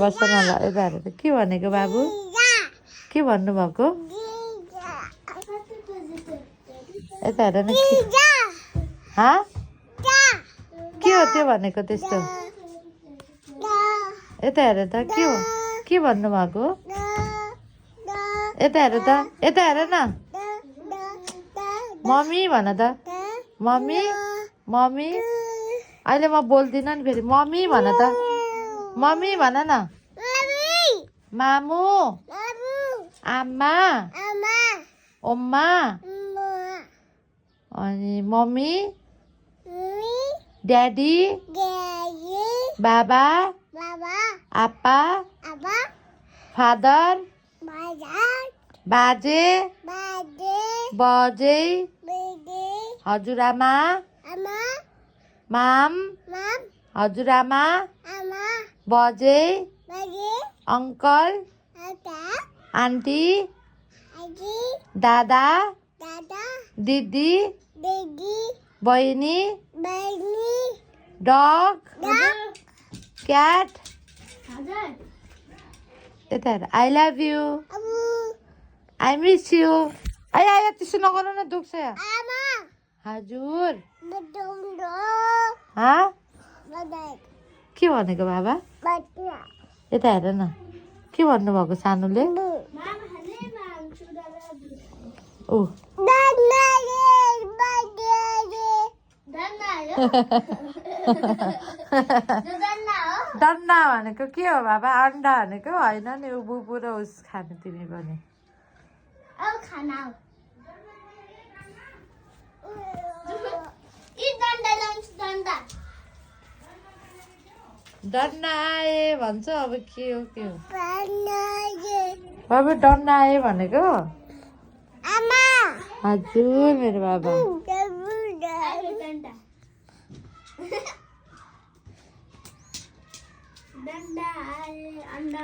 बस्छ न ल यता हेरेर के भनेको बाबु के भन्नुभएको यता हेर न के हो त्यो भनेको त्यस्तो यता हेर त के भन्नुभएको यता हेर त यता हेर न मम्मी भन त मम्मी मम्मी अहिले म बोल्दिनँ नि फेरि मम्मी भन त मम्मी भन न मामु आमा ओम्मा अनि मम्मी ड्याडी बाबा आप्पा फादर बाजे बजे हजुरआमा माम हजुरआमा बजे अङ्कल आन्टी दादा दिदी बहिनी डग क्याट यता हेर I love you I miss you आयो त्यसो नगर्नु न दुख्छ हजुर के भनेको बाबा यता हेर न के भन्नुभएको सानोले ओ डन्ना भनेको के हो बाबा अन्डा भनेको होइन नि ऊ बुबु र उस खानु तिमी पनि डन्ना आए भन्छ अब के हो बाबु डन्ना आए भनेको हजुर मेरो बाबा डन्डा आए अन्डा